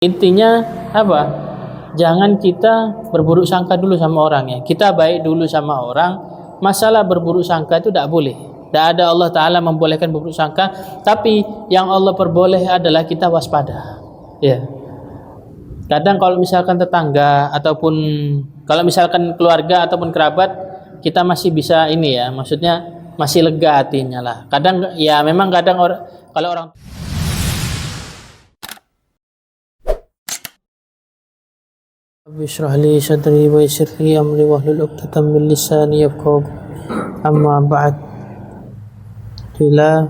Intinya apa? Jangan kita berburuk sangka dulu sama orang ya. Kita baik dulu sama orang. Masalah berburuk sangka itu tidak boleh. Tidak ada, Allah Ta'ala membolehkan berburuk sangka. Tapi yang Allah perboleh adalah kita waspada. Ya. Kadang kalau misalkan tetangga ataupun kalau misalkan keluarga ataupun kerabat, kita masih bisa ini ya. Maksudnya masih lega hatinya lah. Kadang ya memang kadang kalau orang Bishrah li sadri wa yassir li amri wahlul 'uqdatam min lisani yafqahu amma ba'd. Bila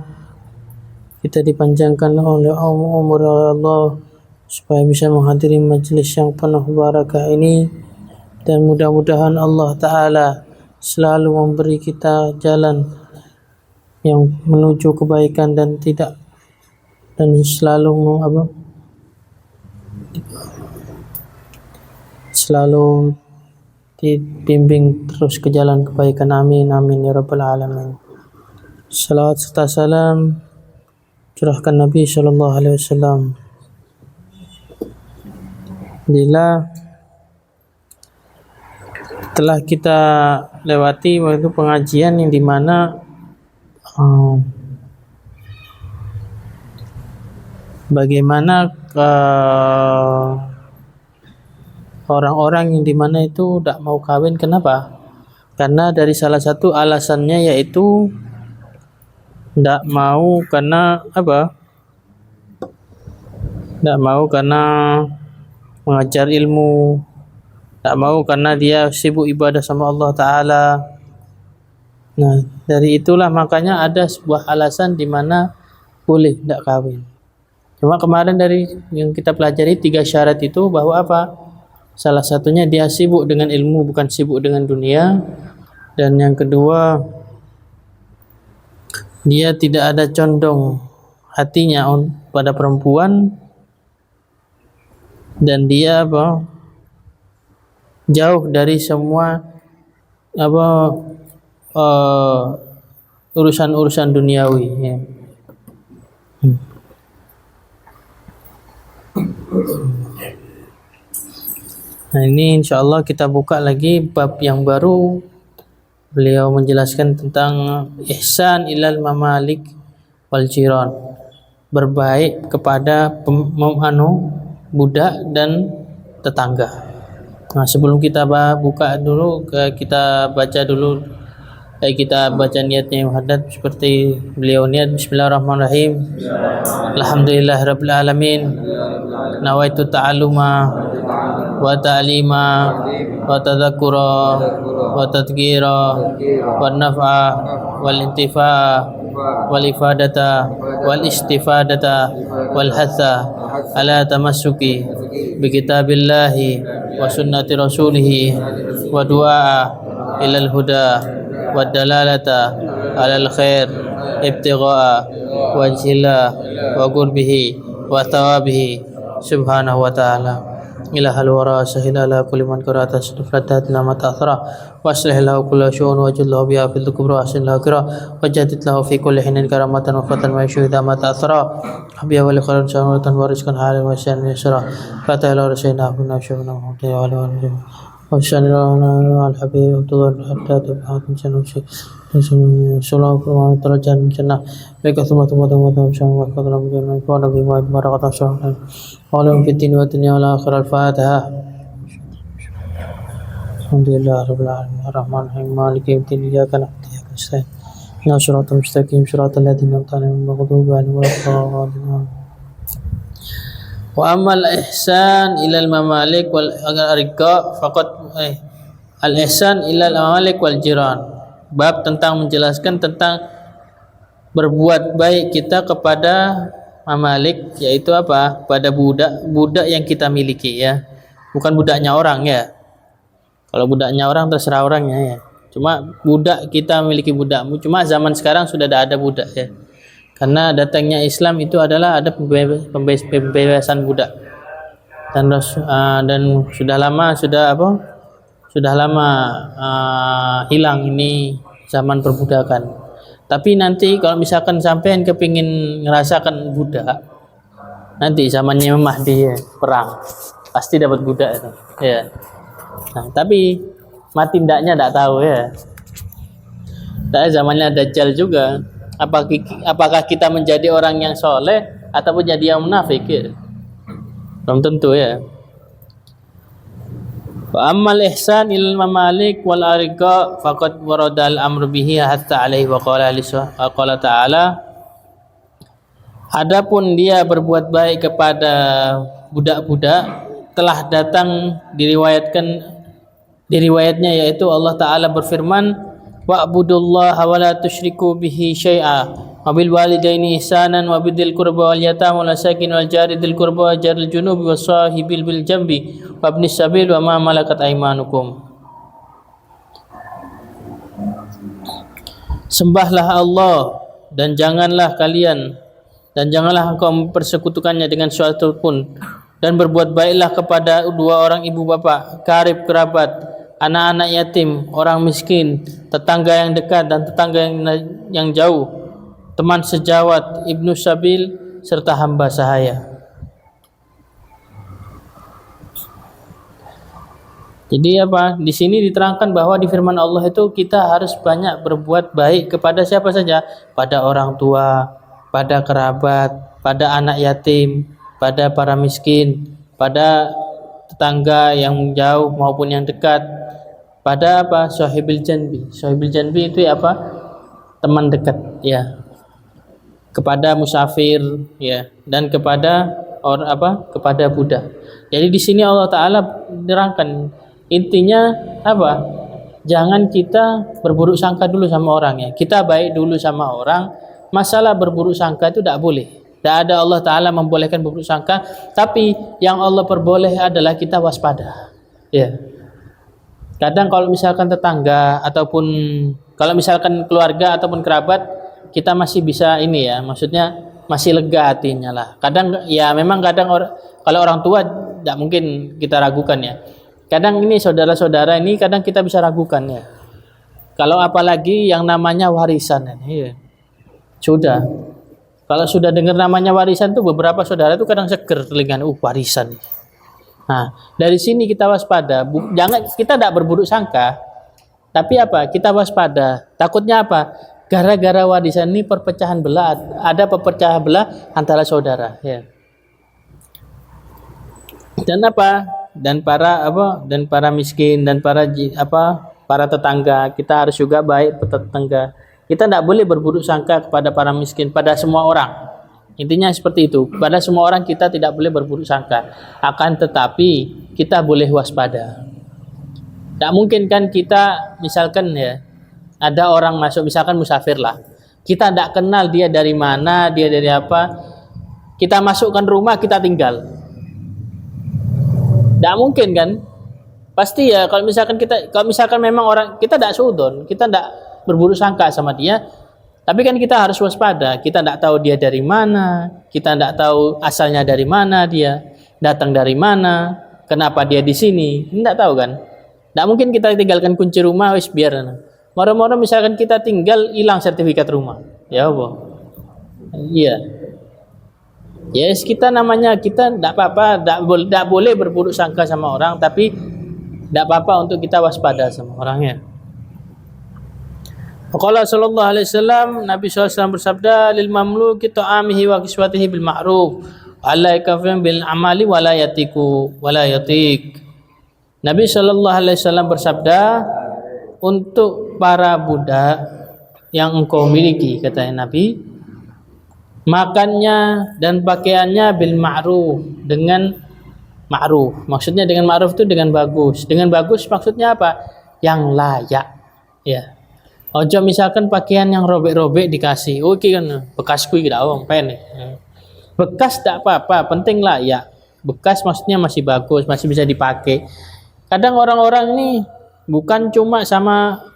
kita dipanjangkan oleh umur Allah supaya bisa menghadiri majelis yang penuh barakah ini, dan mudah-mudahan Allah Ta'ala selalu memberi kita jalan yang menuju kebaikan dan selalu dibimbing terus ke jalan kebaikan. Amin amin ya rabbal alamin. Salawat serta salam curahkan Nabi sallallahu alaihi wasallam. Bila telah kita lewati waktu pengajian yang dimana bagaimana orang-orang yang dimana itu tidak mau kawin. Kenapa? Karena dari salah satu alasannya yaitu tidak mau karena apa? Tidak mau karena mengajar ilmu, tidak mau karena dia sibuk ibadah sama Allah Ta'ala. Nah, dari itulah makanya ada sebuah alasan di mana boleh tidak kawin. Cuma kemarin dari yang kita pelajari 3 syarat itu bahwa apa? Salah satunya dia sibuk dengan ilmu, bukan sibuk dengan dunia. Dan yang kedua, dia tidak ada condong hatinya pada perempuan. Dan dia apa? Jauh dari semua urusan-urusan duniawi ya. Nah, ini insyaallah kita buka lagi bab yang baru. Beliau menjelaskan tentang ihsan ilal mamalik wal jiran, berbaik kepada budak dan tetangga. Nah, sebelum kita buka dulu, kita baca dulu, kita baca niatnya yang hadat seperti beliau niat. Bismillahirrahmanirrahim. Alhamdulillahirabbil alamin. Nawaitu ta'alluma wa ta'lima wa tadhakkura wa tadhkira wa naf'a wal intifa'a wal ifadata wal istifadata wal hatha ala tamassuki bi kitabillahi wa sunnati rasulih wa du'a ilal huda wa dalalata alal khair ibtigha'a wajhillah wa qurbihi wa thawabihi subhanahu wa ta'ala. Ilahal wara sahila la kulli man qara'ata sifat nama ta'thara wa aslih lahu kulla syu'un wa jallahu biha fil kubra asin lahu kira wa jadid lahu fi kulli hinin karamatan wa fatan wa syuhida ma ta'thara habiya wa li khairin sanatan wa rizqan halal wa syan yasra fatahila rasyina kunna syu'una wa ta'ala wa syannana al habib tudar hatta tabahakum sanusi sallallahu alaihi wa sallam jannah baika thumma syamwa qadra min wa nabi wa barakatuh syahran Alam fitin wa dunya wal akhirah. Al-Fatihah. Alhamdulillah rabbil alamin arrahmanir rahim maliki yaumiddin iyyaka na'budu wa iyyaka nasta'in ihdinas siratal mustaqim siratal ladzina an'amta 'alaihim ghairil maghdubi 'alaihim waladdallin. Wa ammal ihsan ilal mamalik wal ariqa faqat al ihsan ilal mamalik wal jiran. Bab tentang menjelaskan tentang berbuat baik kita kepada mamalik, yaitu apa? Pada budak yang kita miliki ya. Bukan budaknya orang ya. Kalau budaknya orang terserah orangnya ya. Cuma budak kita miliki budakmu. Cuma zaman sekarang sudah ada budak ya. Karena datangnya Islam itu adalah ada pembebasan budak. Dan sudah lama hilang ini zaman perbudakan. Tapi nanti kalau misalkan sampean kepingin ngerasakan budak, Nanti zamannya Imam Mahdi ya, perang. Pasti dapat budak itu. Ya. Nah, tapi mati ndaknya enggak tahu ya. Dan zamannya Dajjal juga. Apakah kita menjadi orang yang soleh ataupun jadi yang munafik ya? Belum tentu ya. Wa ammal ihsan ilal mamalik wal ariqa faqad warada al amru bihi hatta alaihi wa qala ta'ala. Adapun dia berbuat baik kepada budak-budak telah datang diriwayatnya yaitu Allah Ta'ala berfirman wa'budullaha wa la tusyriku bihi syai'a wa bil walidaini ihsanan wa bidzil qurba wal yatama wal masakin wal jari dzil qurba wal jaril junubi was sahibil bil jambi wa ibnis sabil wa ma malakat aymanukum. Sembahlah Allah dan janganlah engkau mempersekutukannya dengan sesuatu pun, dan berbuat baiklah kepada dua orang ibu bapa, karib kerabat, anak-anak yatim, orang miskin, tetangga yang dekat dan tetangga yang jauh, teman sejawat, ibnu sabil, serta hamba sahaya. Jadi apa? Di sini diterangkan bahwa di firman Allah itu kita harus banyak berbuat baik kepada siapa saja, pada orang tua, pada kerabat, pada anak yatim, pada para miskin, pada tetangga yang jauh maupun yang dekat, pada apa? Sahibil janbi. Sahibil janbi itu apa? Teman dekat ya. Kepada musafir ya, dan kepada kepada budak. Jadi di sini Allah Taala menerangkan intinya apa? Jangan kita berburuk sangka dulu sama orang ya. Kita baik dulu sama orang. Masalah berburuk sangka itu tidak boleh. Tidak ada Allah Ta'ala membolehkan berburuk sangka. Tapi yang Allah perboleh adalah kita waspada. Ya. Kadang kalau misalkan tetangga ataupun kalau misalkan keluarga ataupun kerabat, kita masih bisa ini ya, maksudnya masih lega hatinya lah. Kadang ya memang kalau orang tua tidak mungkin kita ragukan ya. Kadang ini saudara-saudara ini kadang kita bisa ragukan ya. Kalau apalagi yang namanya warisan ya. Sudah. Kalau sudah dengar namanya warisan tuh beberapa saudara tuh kadang seger telinganya, warisan. Nah, dari sini kita waspada. Jangan kita tidak berburuk sangka. Tapi apa? Kita waspada. Takutnya apa? Gara-gara warisan ini perpecahan belah, ada perpecahan belah antara saudara, ya. Dan apa? Dan para miskin dan para tetangga, kita harus juga baik tetangga. Kita tidak boleh berburuk sangka kepada para miskin, pada semua orang. Intinya seperti itu. Pada semua orang kita tidak boleh berburuk sangka. Akan tetapi kita boleh waspada. Tidak mungkin kan kita misalkan ya, ada orang masuk misalkan musafir lah. Kita tidak kenal dia dari mana, dia dari apa. Kita masukkan rumah, kita tinggal. Tidak mungkin kan? Pasti ya kalau misalkan memang orang kita tidak suudon, kita tidak berburuk sangka sama dia, tapi kan kita harus waspada. Kita tidak tahu dia dari mana, kita tidak tahu asalnya dari mana, dia datang dari mana, kenapa dia di sini, tidak tahu kan. Tidak mungkin kita tinggalkan kunci rumah, wis biar. Moro-moro misalkan kita tinggal hilang sertifikat rumah, ya Allah. Iya. Yes, kita tidak apa-apa, tidak boleh berburuk sangka sama orang, tapi tidak apa-apa untuk kita waspada sama orangnya. Qala sallallahu alaihi wasallam, Nabi SAW bersabda, lil mamluki ta'amihi wa kiswatihi bil ma'ruf, alla yakfim bil amali wa la yatik. Nabi sallallahu alaihi wasallam bersabda, untuk para budak yang engkau miliki, katanya Nabi, makannya dan pakaiannya bil ma'ruf, dengan ma'ruf. Maksudnya dengan ma'ruf itu dengan bagus. Dengan bagus maksudnya apa? Yang layak. Ya. Ojo misalkan pakaian yang robek-robek dikasih, oke kan bekasku iki dak wong pen. Bekas tak apa-apa, penting layak. Bekas maksudnya masih bagus, masih bisa dipakai. Kadang orang-orang ini bukan cuma sama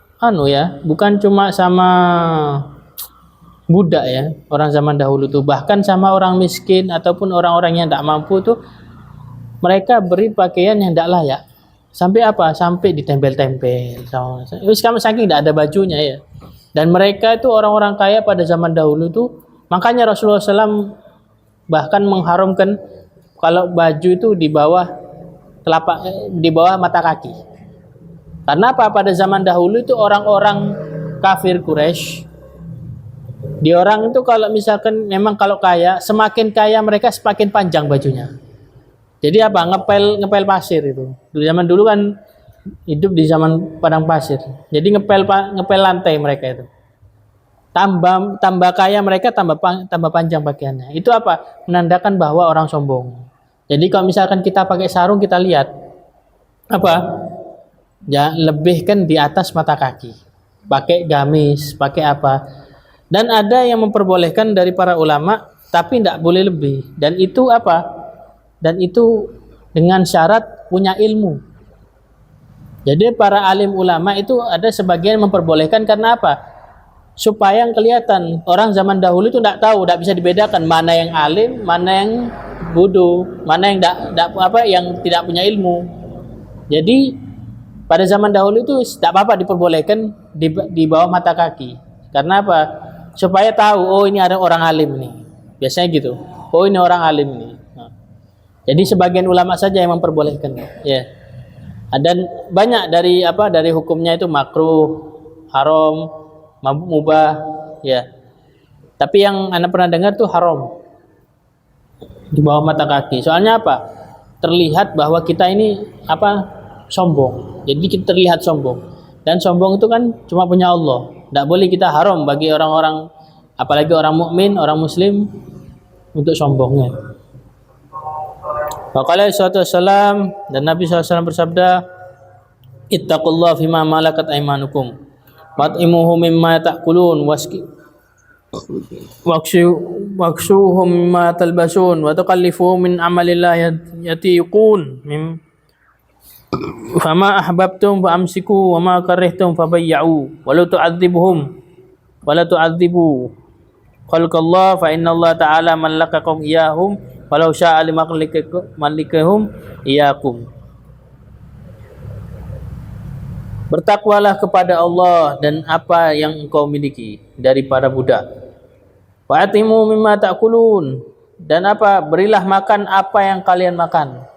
budak ya, orang zaman dahulu tuh, bahkan sama orang miskin ataupun orang-orang yang tidak mampu tuh, mereka beri pakaian yang tidak layak. Sampai apa? Sampai ditempel-tempel. Sekarang saking tidak ada bajunya ya. Dan mereka itu orang-orang kaya pada zaman dahulu tuh, makanya Rasulullah SAW bahkan mengharamkan kalau baju itu di bawah mata kaki. Karena apa? Pada zaman dahulu itu orang-orang kafir Quraisy, di orang itu kalau misalkan memang kalau kaya, semakin kaya mereka semakin panjang bajunya. Jadi apa? Ngepel pasir itu. Zaman dulu kan hidup di zaman padang pasir. Jadi ngepel lantai mereka itu. Tambah kaya mereka tambah panjang pakaiannya. Itu apa? Menandakan bahwa orang sombong. Jadi kalau misalkan kita pakai sarung, kita lihat apa? Ya lebih kan di atas mata kaki. Pakai gamis, pakai apa? Dan ada yang memperbolehkan dari para ulama, tapi tidak boleh lebih. Dan itu apa? Dan itu dengan syarat punya ilmu. Jadi para alim ulama itu ada sebagian memperbolehkan karena apa? Supaya yang kelihatan. Orang zaman dahulu itu tidak tahu, tidak bisa dibedakan mana yang alim, mana yang bodoh, mana yang yang tidak punya ilmu. Jadi pada zaman dahulu itu tidak apa-apa diperbolehkan di bawah mata kaki. Karena apa? Supaya tahu, oh ini ada orang alim nih. Biasanya gitu. Oh ini orang alim nih. Nah. Jadi sebagian ulama saja yang memperbolehkan. Ya. Dan banyak dari hukumnya itu makruh, haram, mubah, ya. Tapi yang Anda pernah dengar tuh haram di bawah mata kaki. Soalnya apa? Terlihat bahwa kita ini sombong. Jadi kita terlihat sombong. Dan sombong itu kan cuma punya Allah. Tidak boleh kita haram bagi orang-orang, apalagi orang mukmin, orang muslim untuk sombongnya. Waqala sallallahu dan Nabi SAW bersabda, ittaqullah fima malakat aymanukum wat'imuhum mimma ta'kulun waksuhum mimma talbasun wa tukallifuhum min amalillah yatiqun fama ahbabtum fa amsiku wa ma karihtum fa bayya'u wa la tu'adzibu khalqallah fa innallaha ta'ala mallakakum iyahum walau sya'a limaklikahum iyakum. Bertakwalah kepada Allah dan apa yang engkau miliki daripada budak. Fa'atimu mimma ta'kulun, dan berilah makan apa yang kalian makan.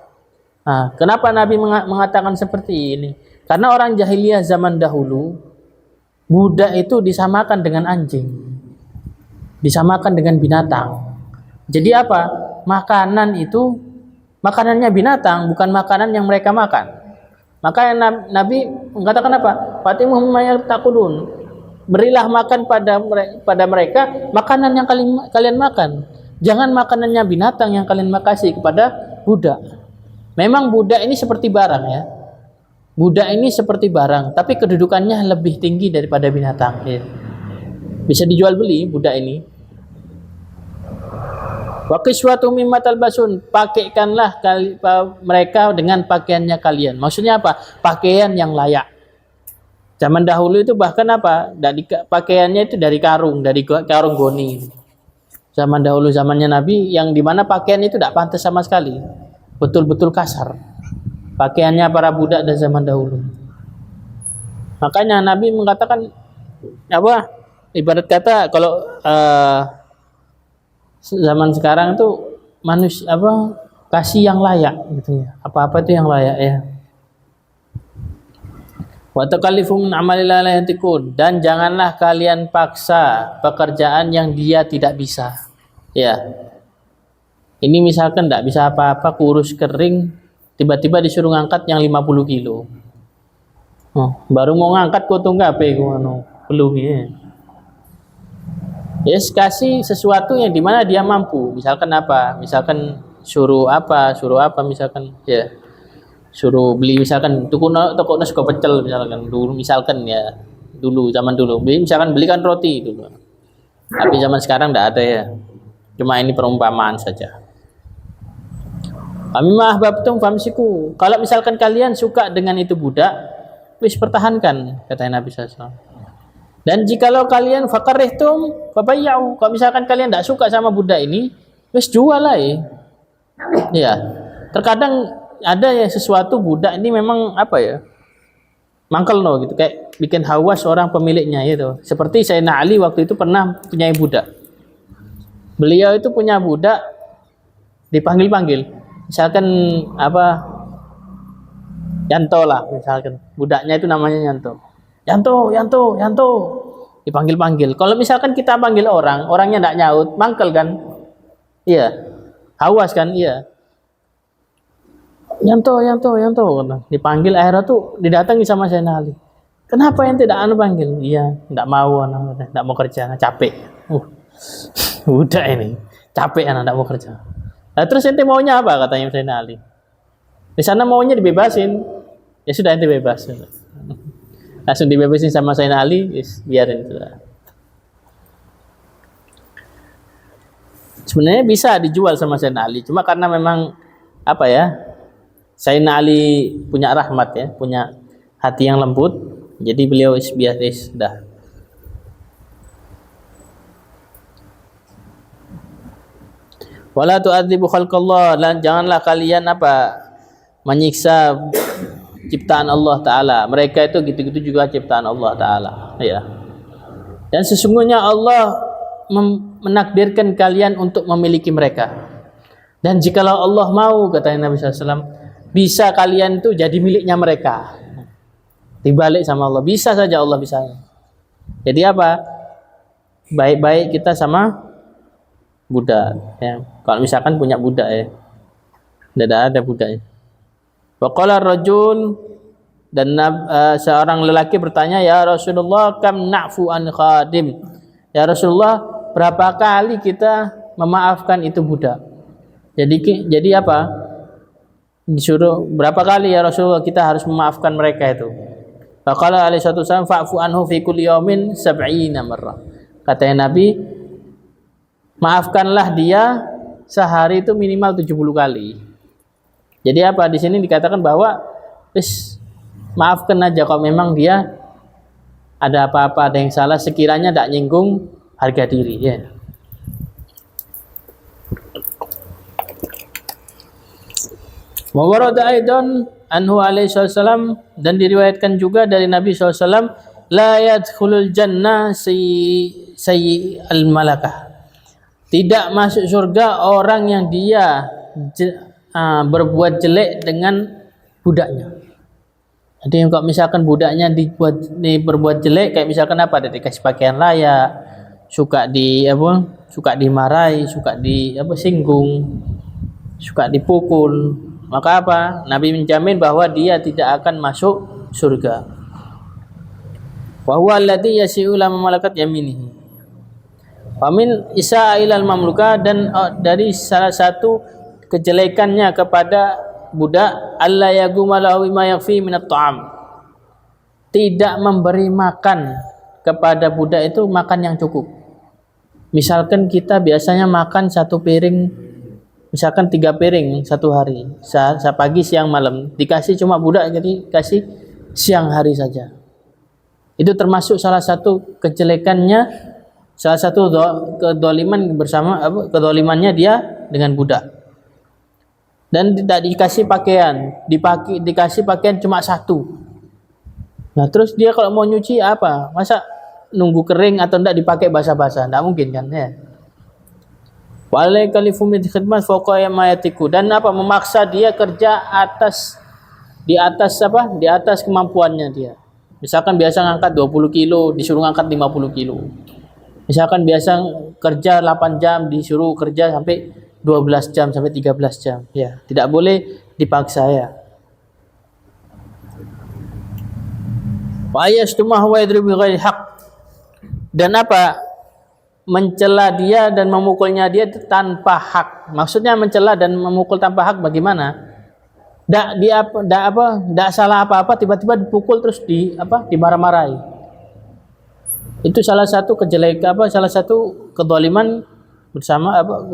Nah, kenapa Nabi mengatakan seperti ini? Karena orang jahiliyah zaman dahulu, budak itu disamakan dengan anjing, disamakan dengan binatang. Jadi makanan itu makanannya binatang, bukan makanan yang mereka makan. Maka Nabi mengatakan Fatimu mimma ta'kulun, berilah makan pada mereka makanan yang kalian makan. Jangan makanannya binatang yang kalian kasih kepada budak. Memang budak ini seperti barang ya. Budak ini seperti barang, tapi kedudukannya lebih tinggi daripada binatang. Ya. Bisa dijual beli budak ini. Wa qiswatu mimma talbasun, pakaikanlah mereka dengan pakaiannya kalian. Maksudnya apa? Pakaian yang layak. Zaman dahulu itu bahkan pakaiannya itu dari karung goni. Zaman dahulu, zamannya Nabi, yang dimana pakaian itu tidak pantas sama sekali. Betul-betul kasar pakaiannya para budak dari zaman dahulu. Makanya Nabi mengatakan ibarat kata kalau zaman sekarang tuh manusia kasih yang layak gitu ya. Apa-apa itu yang layak ya. Wa takallifu min amalillah la yantiqun, dan janganlah kalian paksa pekerjaan yang dia tidak bisa. Ya. Ini misalkan tidak bisa apa-apa, kurus kering, tiba-tiba disuruh ngangkat yang 50 kilo. Baru mau ngangkat kotong gape belum ya. Yes, kasih sesuatu yang dimana dia mampu. Misalkan Misalkan suruh apa misalkan ya. Suruh beli misalkan toko nasi pecel misalkan dulu zaman dulu misalkan belikan roti dulu. Tapi zaman sekarang tidak ada ya. Cuma ini perumpamaan saja. Amimah ahbabtum famsiku. Kalau misalkan kalian suka dengan itu budak, wis pertahankan, kata Nabi SAW. Dan jikalau kalian fakarihtum fabayya'u, kalau misalkan kalian tidak suka sama budak ini, wis jual lah ya. Terkadang ada ya sesuatu budak ini memang mangkel gitu, kayak bikin hawas orang pemiliknya gitu. Seperti Sayyidina Ali waktu itu pernah punya budak. Beliau itu punya budak dipanggil-panggil. Misalkan apa, Yanto lah misalkan, budaknya itu namanya Yanto. Yanto, Yanto, Yanto. Dipanggil-panggil. Kalau misalkan kita panggil orang, orangnya tidak nyaut, mangkel kan? Iya. Hawas kan? Iya. Yanto, Yanto, Yanto. Dipanggil akhirnya tuh didatangi sama Sayyidina Ali. Kenapa yang tidak anu panggil? Iya, tidak mau anak, tidak mau kerja, capek. Udah ini, capek anak, tidak mau kerja. Nah, terus ente maunya apa katanya Sayyidina Ali? Di sana maunya dibebasin. Ya sudah, ente bebas. Langsung dibebasin sama Sayyidina Ali, biarin sudah. Sebenarnya bisa dijual sama Sayyidina Ali, cuma karena memang apa ya, Sayyidina Ali punya rahmat ya, punya hati yang lembut, jadi beliau biasa dah. Wala tu'adzibu khalqallah, dan janganlah kalian apa, menyiksa ciptaan Allah Ta'ala. Mereka itu gitu-gitu juga ciptaan Allah Ta'ala ya. Dan sesungguhnya Allah menakdirkan kalian untuk memiliki mereka. Dan jikalau Allah mau, kata Nabi SAW, bisa kalian itu jadi miliknya mereka. Dibalik sama Allah, bisa saja Allah bisa. Jadi apa? Baik-baik kita sama budak ya. Kalau misalkan punya budak ya, tidak ada budaknya. Waqala rajul, dan seorang lelaki bertanya, ya Rasulullah, kam na'fu an khadim. Ya Rasulullah, berapa kali kita memaafkan itu budak? Jadi apa? Disuruh berapa kali ya Rasulullah kita harus memaafkan mereka itu? Faqala alaihi wasallam, fa'fu anhu fi kulli yawmin 70 marrah. Kata Nabi, maafkanlah dia sehari itu minimal 70 kali. Jadi apa? Di sini dikatakan bahwa maafkan aja kalau memang dia ada apa-apa, ada yang salah, sekiranya tidak nyinggung harga diri ya. Wa warada aidan anhu alaihi wasallam, dan diriwayatkan juga dari Nabi SAW, la yadkhulul jannah sayyi al-malakah. Tidak masuk surga orang yang dia berbuat jelek dengan budaknya. Jadi kalau misalkan budaknya berbuat jelek, kayak misalkan apa, dikasih pakaian layak, suka dimarahi, suka singgung, suka dipukul, maka apa? Nabi menjamin bahwa dia tidak akan masuk surga. Wa huwa alladhi yasi'u ila malakat yaminihi. Famin isa'ilal mamluka, dan dari salah satu kejelekannya kepada budak, alla yaguma lahu bima yakfi minat ta'am, tidak memberi makan kepada budak itu makan yang cukup. Misalkan kita biasanya makan satu piring, misalkan 3 piring satu hari, pagi siang malam, dikasih cuma budak jadi kasih siang hari saja. Itu termasuk salah satu kejelekannya, salah satu kedoliman kedolimannya dia dengan budak. Dan tidak dikasih pakaian, dikasih pakaian cuma satu. Nah terus dia kalau mau nyuci apa? Masa nunggu kering atau tidak dipakai basah-basah? Tidak mungkin kan ya. Walai kalifu min khidmat fawqa ma yatiku, dan apa, memaksa dia kerja di atas kemampuannya dia. Misalkan biasa ngangkat 20 kilo, disuruh ngangkat 50 kilo. Misalkan biasa kerja 8 jam, disuruh kerja sampai 12 jam sampai 13 jam. Ya, tidak boleh dipaksa ya. Wa yastumah wa yadribu ghairi haq, dan apa, mencela dia dan memukulnya dia tanpa hak. Maksudnya mencela dan memukul tanpa hak bagaimana? Tidak salah apa-apa, tiba-tiba dipukul terus dimarah-marahi. Itu salah satu kejelekan, salah satu kedzaliman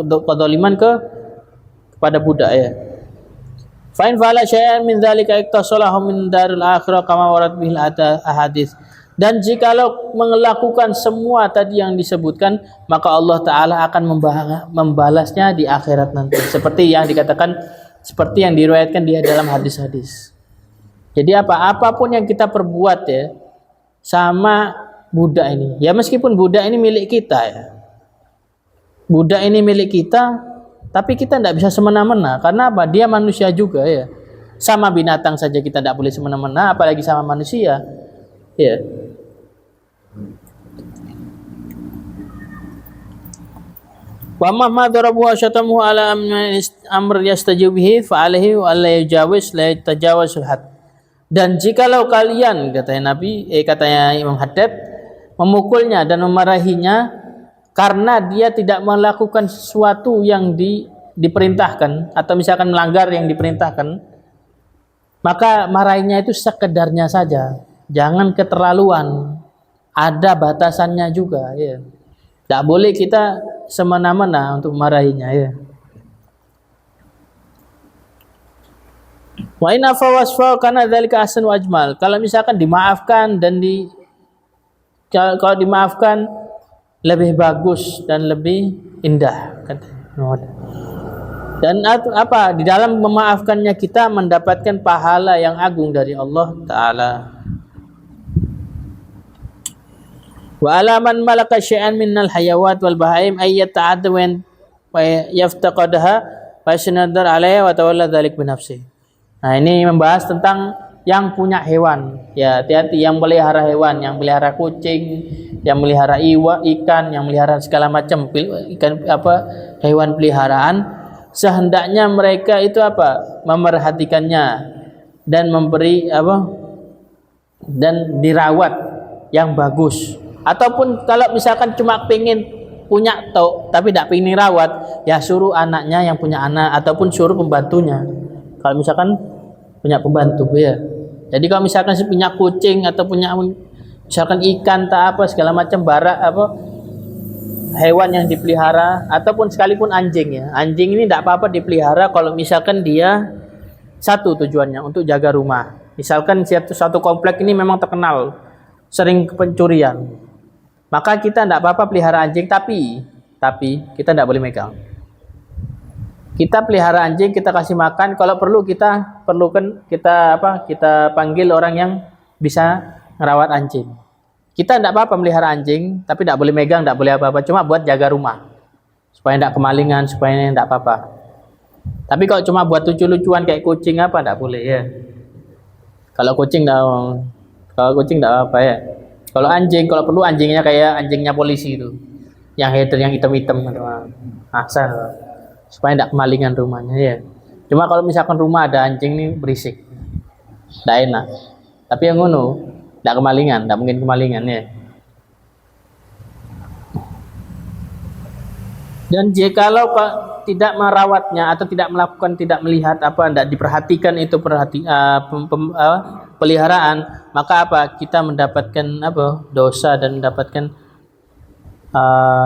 kedzaliman kepada budak ya. Fa in fa'ala syai'an min dzalika iktasalahu min daril akhirah kama warad bil ahadits. Dan jikalau melakukan semua tadi yang disebutkan, maka Allah Ta'ala akan membalasnya di akhirat nanti, seperti yang dikatakan, seperti yang diriwayatkan dia dalam hadis-hadis. Jadi apapun yang kita perbuat ya sama budak ini, ya meskipun budak ini milik kita ya, budak ini milik kita, Tapi kita tidak bisa semena-mena. Karena apa? Dia manusia juga ya. Sama binatang saja kita tidak boleh semena-mena, apalagi sama manusia. Ya. Wa ma darabu wa syatamu ala amr yastajibihi fa alaihi wa alla yujawis la yatajawazul had. Dan jikalau kalian katanya Imam Haddad memukulnya dan memarahinya karena dia tidak melakukan sesuatu yang diperintahkan atau misalkan melanggar yang diperintahkan, maka marahinya itu sekedarnya saja, jangan keterlaluan, ada batasannya juga ya. Tidak boleh kita semena-mena untuk marahinya ya. Wa in afa wasfa kana dzalika ahsan wa ajmal. Kalau misalkan dimaafkan dan kalau dimaafkan lebih bagus dan lebih indah katanya. Dan apa? Di dalam memaafkannya kita mendapatkan pahala yang agung dari Allah taala. Wa alaman malaka syai'an minal hayawat wal bahaim ay yata'adda wa yaftaqadaha fa sanadar alaiha wa tawalla dzalik bi nafsihi. Nah, ini membahas tentang yang punya hewan. Ya, hati-hati yang melihara hewan, yang melihara kucing, yang melihara ikan, yang melihara segala macam ikan hewan peliharaan, sehendaknya mereka itu memerhatikannya dan memberi dan dirawat yang bagus. Ataupun kalau misalkan cuma pengen punya tapi tidak pengen rawat, ya suruh anaknya yang punya anak ataupun suruh pembantunya. Kalau misalkan punya pembantu ya. Jadi kalau misalkan punya kucing atau punya misalkan ikan segala macam hewan yang dipelihara ataupun sekalipun anjing ya. Anjing ini tidak apa-apa dipelihara kalau misalkan dia satu tujuannya untuk jaga rumah. Misalkan satu komplek ini memang terkenal sering pencurian. Maka kita tidak apa-apa pelihara anjing tapi kita tidak boleh megang. Kita pelihara anjing, kita kasih makan, kalau perlu kita panggil orang yang bisa ngerawat anjing. Kita tidak apa-apa melihara anjing, tapi tidak boleh megang, tidak boleh apa-apa, cuma buat jaga rumah. Supaya tidak kemalingan, supaya tidak apa-apa. Tapi kalau cuma buat lucu-lucuan kayak kucing tidak boleh ya. Kalau kucing tidak apa ya. Kalau anjing, kalau perlu anjingnya kayak anjingnya polisi itu. Yang header yang hitam-hitam asal. Supaya tidak kemalingan rumahnya ya. Cuma kalau misalkan rumah ada anjing ini berisik, tidak enak. Tapi yang tidak kemalingan, tidak mungkin kemalingan ya. Dan jikalau tidak merawatnya atau tidak melakukan, tidak melihat tidak diperhatikan itu peliharaan, maka kita mendapatkan dosa dan mendapatkan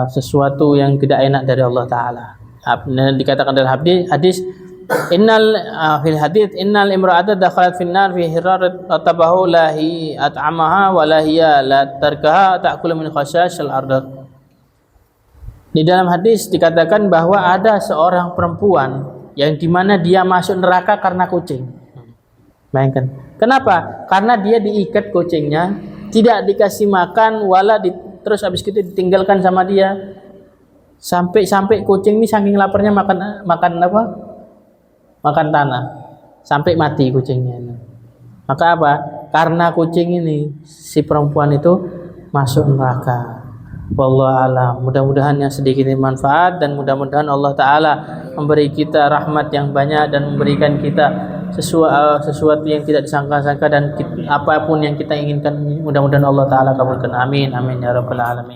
sesuatu yang tidak enak dari Allah Taala. Dikatakan dalam hadis innal imra'ata dakhalat fin nar fi hirarat tabahu lahi at'amaha wa lahiya la tarkaha ta'kulu min khashash al-ardh. Di dalam hadis dikatakan bahwa ada seorang perempuan yang dimana dia masuk neraka karena kucing. Bayangkan. Kenapa? Karena dia diikat kucingnya, tidak dikasih makan, terus habis itu ditinggalkan sama dia. Sampai kucing ini saking laparnya makan tanah sampai mati kucingnya. Maka karena kucing ini si perempuan itu masuk neraka. Wallahu a'lam. Mudah-mudahan yang sedikit ini manfaat dan mudah-mudahan Allah Taala memberi kita rahmat yang banyak dan memberikan kita sesuatu yang tidak disangka-sangka dan apapun yang kita inginkan mudah-mudahan Allah Taala kabulkan. Amin amin ya rabbal alamin.